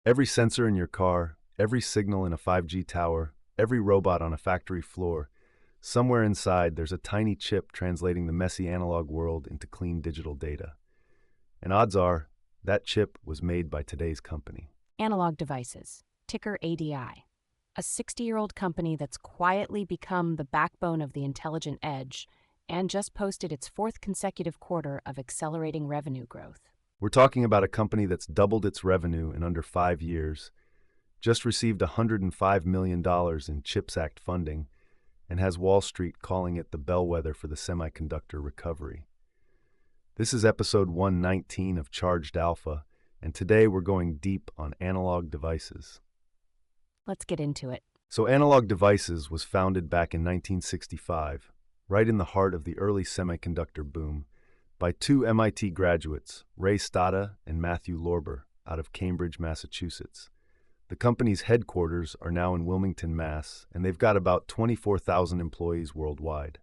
Every sensor in your car, every signal in a 5G tower, every robot on a factory floor, somewhere inside there's a tiny chip translating the messy analog world into clean digital data. And odds are, that chip was made by today's company. Analog Devices, ticker ADI, a 60-year-old company that's quietly become the backbone of the intelligent edge and just posted its fourth consecutive quarter of accelerating revenue growth. We're talking about a company that's doubled its revenue in under 5 years, just received $105 million in CHIPS Act funding, and has Wall Street calling it the bellwether for the semiconductor recovery. This is episode 119 of Charged Alpha, and today we're going deep on Analog Devices. Let's get into it. So Analog Devices was founded back in 1965, right in the heart of the early semiconductor boom, by two MIT graduates, Ray Stata and Matthew Lorber, out of Cambridge, Massachusetts. The company's headquarters are now in Wilmington, Mass., and they've got about 24,000 employees worldwide.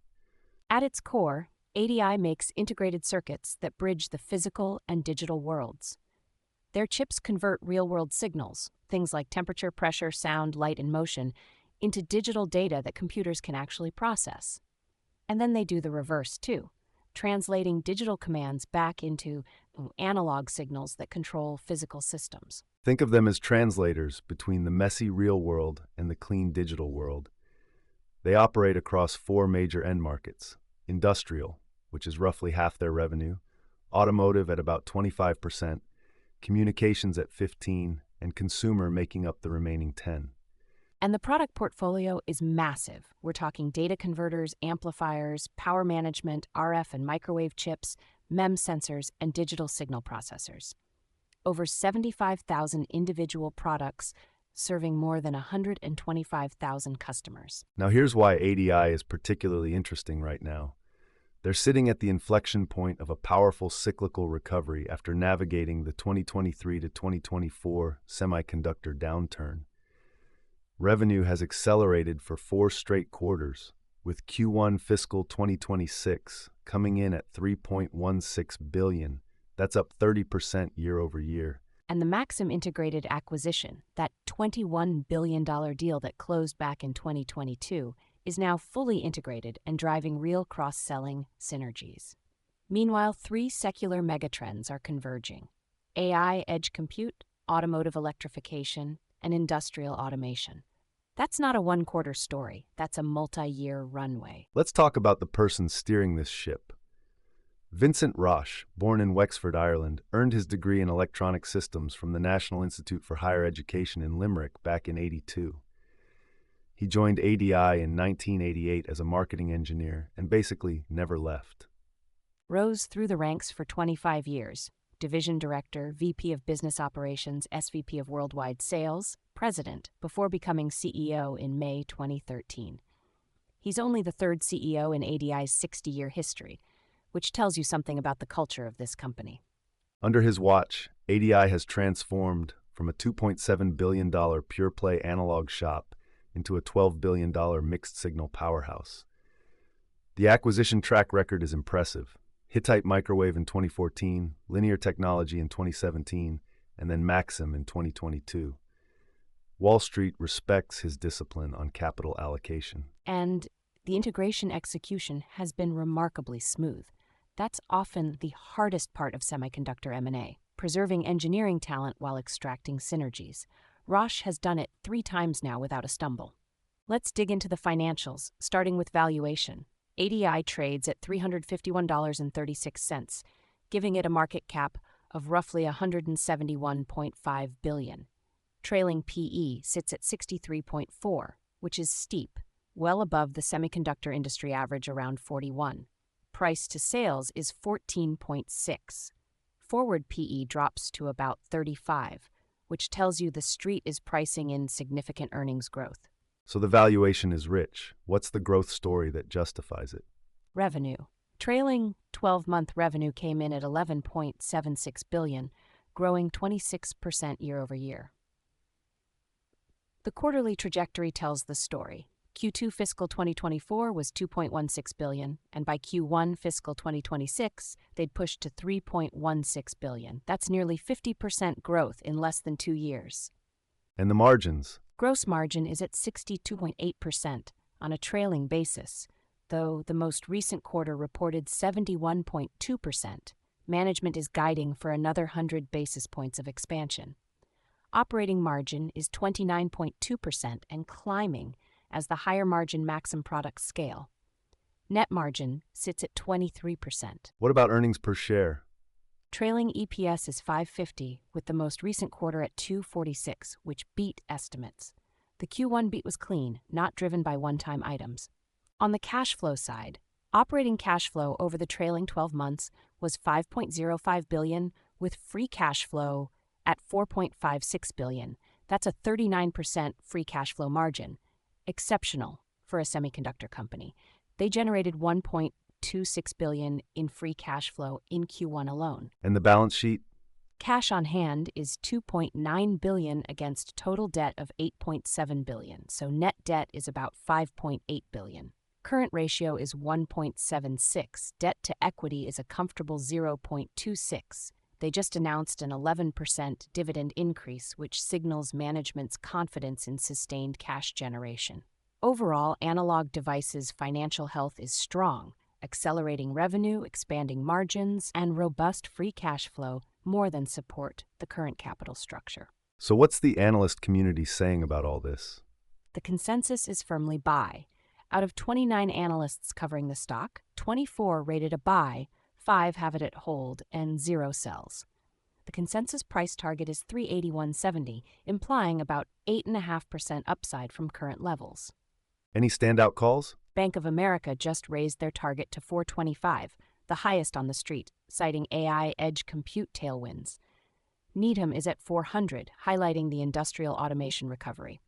At its core, ADI makes integrated circuits that bridge the physical and digital worlds. Their chips convert real-world signals, things like temperature, pressure, sound, light, and motion, into digital data that computers can actually process. And then they do the reverse, too, translating digital commands back into analog signals that control physical systems. Think of them as translators between the messy real world and the clean digital world. They operate across four major end markets: industrial, which is roughly half their revenue, automotive at about 25%, communications at 15%, and consumer making up the remaining 10%. And the product portfolio is massive. We're talking data converters, amplifiers, power management, RF and microwave chips, MEMS sensors, and digital signal processors. Over 75,000 individual products serving more than 125,000 customers. Now here's why ADI is particularly interesting right now. They're sitting at the inflection point of a powerful cyclical recovery after navigating the 2023 to 2024 semiconductor downturn. Revenue has accelerated for 4 straight quarters, with Q1 fiscal 2026 coming in at $3.16 billion. That's up 30% year over year. And the Maxim integrated acquisition, that $21 billion deal that closed back in 2022, is now fully integrated and driving real cross-selling synergies. Meanwhile, 3 secular megatrends are converging: AI, edge compute, automotive electrification, and industrial automation. That's not a one-quarter story. That's a multi-year runway. Let's talk about the person steering this ship. Vincent Roche, born in Wexford, Ireland, earned his degree in electronic systems from the National Institute for Higher Education in Limerick back in '82. He joined ADI in 1988 as a marketing engineer and basically never left. Rose through the ranks for 25 years. Division Director, VP of Business Operations, SVP of Worldwide Sales, President, before becoming CEO in May 2013. He's only the third CEO in ADI's 60-year history, which tells you something about the culture of this company. Under his watch, ADI has transformed from a $2.7 billion pure-play analog shop into a $12 billion mixed-signal powerhouse. The acquisition track record is impressive. Hittite Microwave in 2014, Linear Technology in 2017, and then Maxim in 2022. Wall Street respects his discipline on capital allocation. And the integration execution has been remarkably smooth. That's often the hardest part of semiconductor M&A, preserving engineering talent while extracting synergies. Roche has done it 3 times now without a stumble. Let's dig into the financials, starting with valuation. ADI trades at $351.36, giving it a market cap of roughly $171.5 billion. Trailing PE sits at 63.4, which is steep, well above the semiconductor industry average around 41. Price to sales is 14.6. Forward PE drops to about 35, which tells you the street is pricing in significant earnings growth. So the valuation is rich. What's the growth story that justifies it? Revenue. Trailing 12-month revenue came in at $11.76 billion, growing 26% year over year. The quarterly trajectory tells the story. Q2 fiscal 2024 was $2.16 billion, and by Q1 fiscal 2026, they'd pushed to $3.16 billion. That's nearly 50% growth in less than 2 years. And the margins? Gross margin is at 62.8% on a trailing basis, though the most recent quarter reported 71.2%. Management is guiding for another 100 basis points of expansion. Operating margin is 29.2% and climbing as the higher margin Maxim products scale. Net margin sits at 23%. What about earnings per share? Trailing EPS is $5.50, with the most recent quarter at $2.46, which beat estimates. The Q1 beat was clean, not driven by one-time items. On the cash flow side, operating cash flow over the trailing 12 months was $5.05 billion, with free cash flow at $4.56 billion. That's a 39% free cash flow margin. Exceptional for a semiconductor company. They generated $1.26 billion in free cash flow in Q1 alone. And the balance sheet? Cash on hand is $2.9 billion against total debt of $8.7 billion, so net debt is about $5.8 billion. Current ratio is 1.76. Debt to equity is a comfortable 0.26. They just announced an 11% dividend increase, which signals management's confidence in sustained cash generation. Overall, Analog Devices' financial health is strong, accelerating revenue, expanding margins, and robust free cash flow more than support the current capital structure. So what's the analyst community saying about all this? The consensus is firmly buy. Out of 29 analysts covering the stock, 24 rated a buy, 5 have it at hold, and 0 sells. The consensus price target is $381.70, implying about 8.5% upside from current levels. Any standout calls? Bank of America just raised their target to $425, the highest on the street, citing AI edge compute tailwinds. Needham is at $400, highlighting the industrial automation recovery.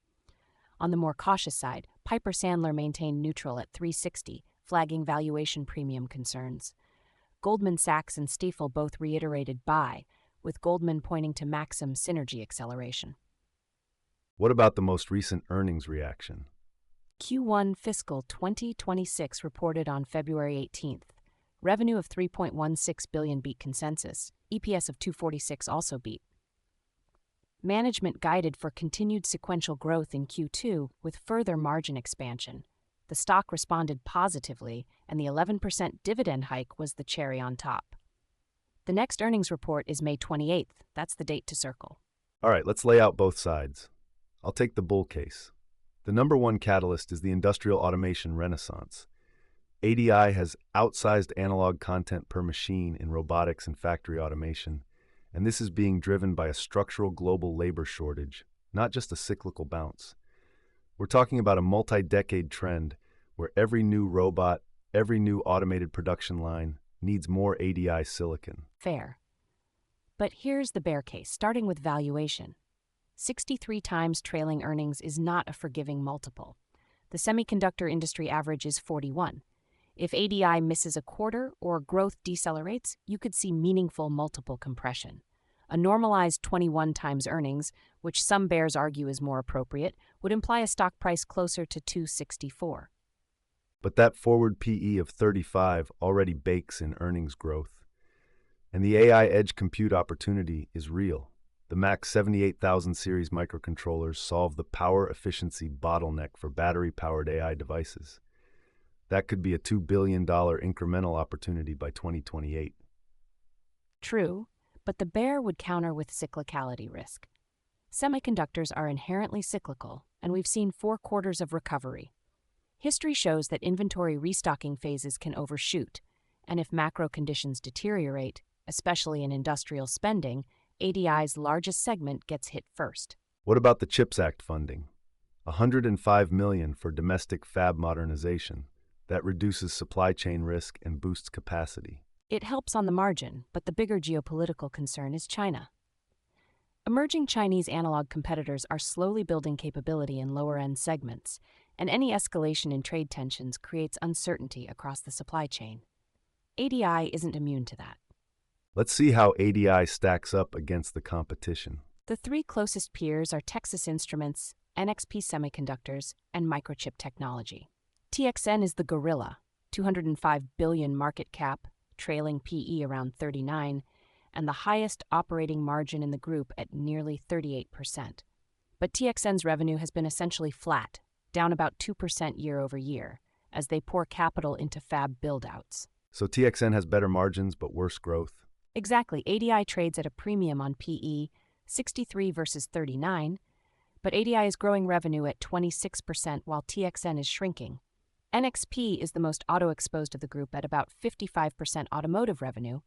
On the more cautious side, Piper Sandler maintained neutral at $360, flagging valuation premium concerns. Goldman Sachs and Stifel both reiterated buy, with Goldman pointing to Maxim synergy acceleration. What about the most recent earnings reaction? Q1 fiscal 2026 reported on February 18th. Revenue of $3.16 billion beat consensus. EPS of $2.46 also beat. Management guided for continued sequential growth in Q2 with further margin expansion. The stock responded positively, and the 11% dividend hike was the cherry on top. The next earnings report is May 28th. That's the date to circle. All right, let's lay out both sides. I'll take the bull case. The number one catalyst is the industrial automation renaissance. ADI has outsized analog content per machine in robotics and factory automation, and this is being driven by a structural global labor shortage, not just a cyclical bounce. We're talking about a multi-decade trend where every new robot, every new automated production line needs more ADI silicon. Fair. But here's the bear case, starting with valuation. 63 times trailing earnings is not a forgiving multiple. The semiconductor industry average is 41. If ADI misses a quarter or growth decelerates, you could see meaningful multiple compression. A normalized 21 times earnings, which some bears argue is more appropriate, would imply a stock price closer to $264. But that forward PE of 35 already bakes in earnings growth. And the AI edge compute opportunity is real. The Max 78000 series microcontrollers solve the power efficiency bottleneck for battery-powered AI devices. That could be a $2 billion incremental opportunity by 2028. True, but the bear would counter with cyclicality risk. Semiconductors are inherently cyclical, and we've seen 4 quarters of recovery. History shows that inventory restocking phases can overshoot, and if macro conditions deteriorate, especially in industrial spending, ADI's largest segment gets hit first. What about the CHIPS Act funding? $105 million for domestic fab modernization. That reduces supply chain risk and boosts capacity. It helps on the margin, but the bigger geopolitical concern is China. Emerging Chinese analog competitors are slowly building capability in lower-end segments, and any escalation in trade tensions creates uncertainty across the supply chain. ADI isn't immune to that. Let's see how ADI stacks up against the competition. The 3 closest peers are Texas Instruments, NXP Semiconductors, and Microchip Technology. TXN is the gorilla, 205 billion market cap, trailing PE around 39, and the highest operating margin in the group at nearly 38%. But TXN's revenue has been essentially flat, down about 2% year over year, as they pour capital into fab build-outs. So TXN has better margins but worse growth. Exactly. ADI trades at a premium on PE, 63 versus 39, but ADI is growing revenue at 26% while TXN is shrinking. NXP is the most auto-exposed of the group at about 55% automotive revenue.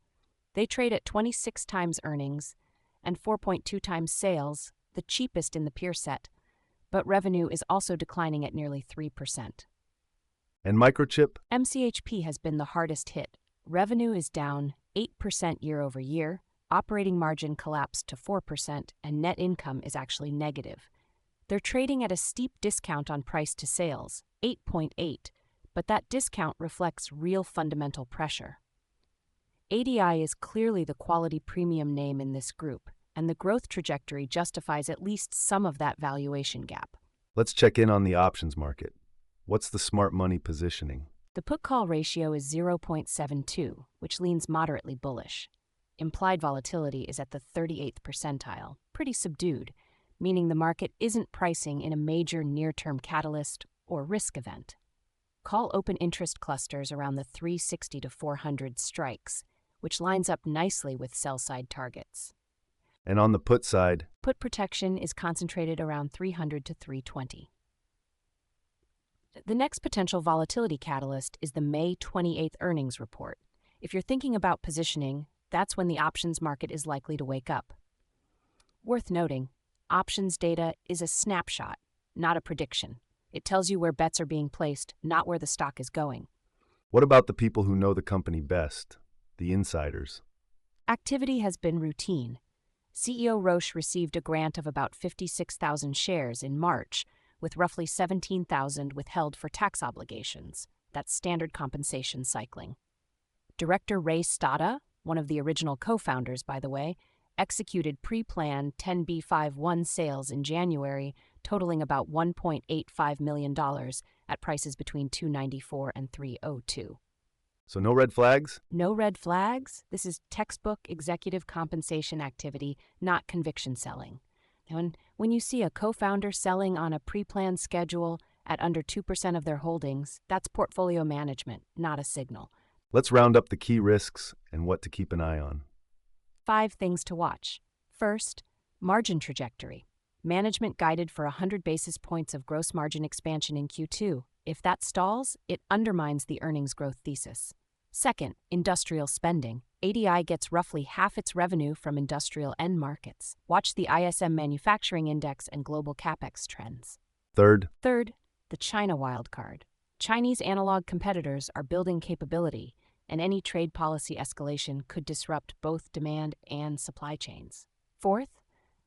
They trade at 26 times earnings and 4.2 times sales, the cheapest in the peer set, but revenue is also declining at nearly 3%. And Microchip? MCHP has been the hardest hit. Revenue is down 8% year over year, operating margin collapsed to 4%, and net income is actually negative. They're trading at a steep discount on price to sales, 8.8, but that discount reflects real fundamental pressure. ADI is clearly the quality premium name in this group, and the growth trajectory justifies at least some of that valuation gap. Let's check in on the options market. What's the smart money positioning? The put-call ratio is 0.72, which leans moderately bullish. Implied volatility is at the 38th percentile, pretty subdued, meaning the market isn't pricing in a major near-term catalyst or risk event. Call open interest clusters around the 360 to 400 strikes, which lines up nicely with sell-side targets. And on the put side? Put protection is concentrated around 300 to 320. The next potential volatility catalyst is the May 28th earnings report. If you're thinking about positioning, that's when the options market is likely to wake up. Worth noting, options data is a snapshot, not a prediction. It tells you where bets are being placed, not where the stock is going. What about the people who know the company best, the insiders? Activity has been routine. CEO Roche received a grant of about 56,000 shares in March, with roughly 17,000 withheld for tax obligations. That's standard compensation cycling. Director Ray Stada, one of the original co-founders, by the way, executed pre-planned 10b5-1 sales in January, totaling about $1.85 million at prices between $294 and $302. So no red flags? No red flags? This is textbook executive compensation activity, not conviction selling. And when you see a co-founder selling on a pre-planned schedule at under 2% of their holdings, that's portfolio management, not a signal. Let's round up the key risks and what to keep an eye on. 5 things to watch. First, margin trajectory. Management guided for 100 basis points of gross margin expansion in Q2. If that stalls, it undermines the earnings growth thesis. Second, industrial spending. ADI gets roughly half its revenue from industrial end markets. Watch the ISM Manufacturing Index and global CapEx trends. Third, the China wildcard. Chinese analog competitors are building capability, and any trade policy escalation could disrupt both demand and supply chains. Fourth,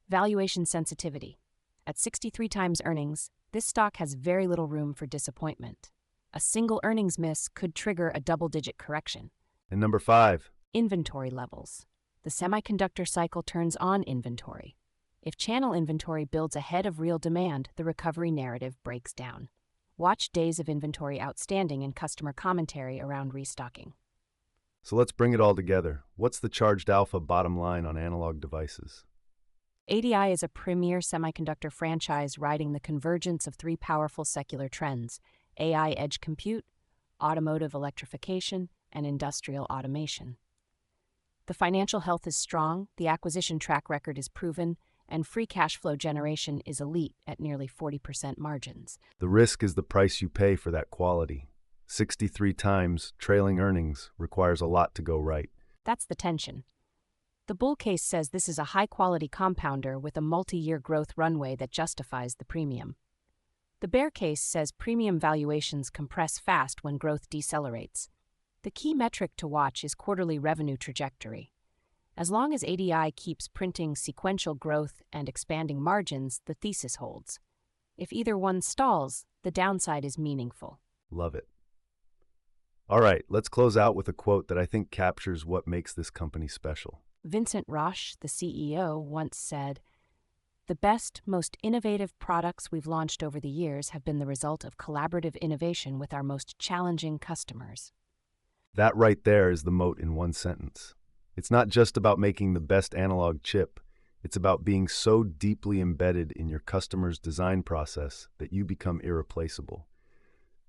valuation sensitivity. At 63 times earnings, this stock has very little room for disappointment. A single earnings miss could trigger a double-digit correction. and number 5. Inventory levels. The semiconductor cycle turns on inventory. If channel inventory builds ahead of real demand, the recovery narrative breaks down. Watch days of inventory outstanding and customer commentary around restocking. So let's bring it all together. What's the charged alpha bottom line on analog devices? ADI is a premier semiconductor franchise riding the convergence of 3 powerful secular trends: AI edge compute, automotive electrification, and industrial automation. The financial health is strong, the acquisition track record is proven, and free cash flow generation is elite at nearly 40% margins. The risk is the price you pay for that quality. 63 times trailing earnings requires a lot to go right. That's the tension. The bull case says this is a high-quality compounder with a multi-year growth runway that justifies the premium. The bear case says premium valuations compress fast when growth decelerates. The key metric to watch is quarterly revenue trajectory. As long as ADI keeps printing sequential growth and expanding margins, the thesis holds. If either one stalls, the downside is meaningful. Love it. All right, let's close out with a quote that I think captures what makes this company special. Vincent Roche, the CEO, once said, The best, most innovative products we've launched over the years have been the result of collaborative innovation with our most challenging customers. That right there is the moat in one sentence. It's not just about making the best analog chip. It's about being so deeply embedded in your customer's design process that you become irreplaceable.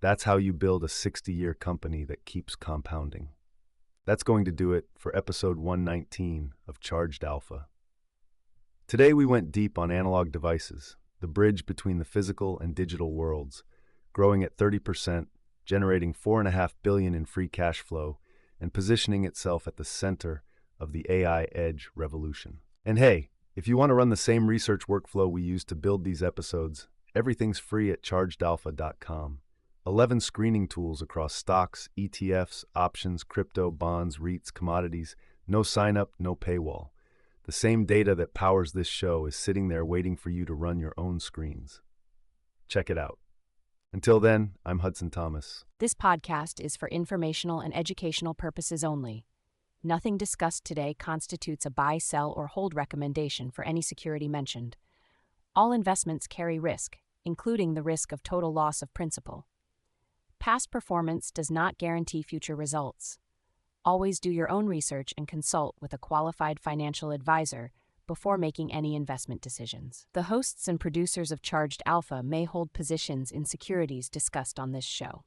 That's how you build a 60-year company that keeps compounding. That's going to do it for episode 119 of Charged Alpha. Today we went deep on analog devices, the bridge between the physical and digital worlds, growing at 30%, generating $4.5 billion in free cash flow, and positioning itself at the center of the AI edge revolution. And hey, if you want to run the same research workflow we use to build these episodes, everything's free at chargedalpha.com. 11 screening tools across stocks, ETFs, options, crypto, bonds, REITs, commodities. No sign-up, no paywall. The same data that powers this show is sitting there waiting for you to run your own screens. Check it out. Until then, I'm Hudson Thomas. This podcast is for informational and educational purposes only. Nothing discussed today constitutes a buy, sell, or hold recommendation for any security mentioned. All investments carry risk, including the risk of total loss of principal. Past performance does not guarantee future results. Always do your own research and consult with a qualified financial advisor before making any investment decisions. The hosts and producers of Charged Alpha may hold positions in securities discussed on this show.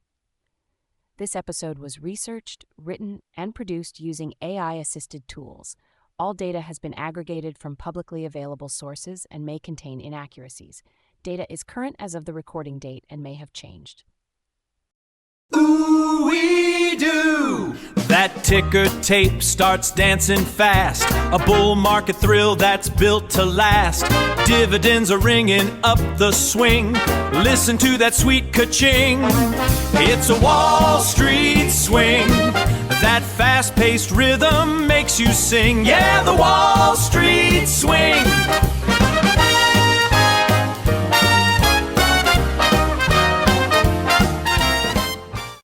This episode was researched, written, and produced using AI-assisted tools. All data has been aggregated from publicly available sources and may contain inaccuracies. Data is current as of the recording date and may have changed. Ooh-wee-doo! That ticker tape starts dancing fast. A bull market thrill that's built to last. Dividends are ringing up the swing. Listen to that sweet ka-ching. It's a Wall Street swing. That fast-paced rhythm makes you sing. Yeah, the Wall Street swing.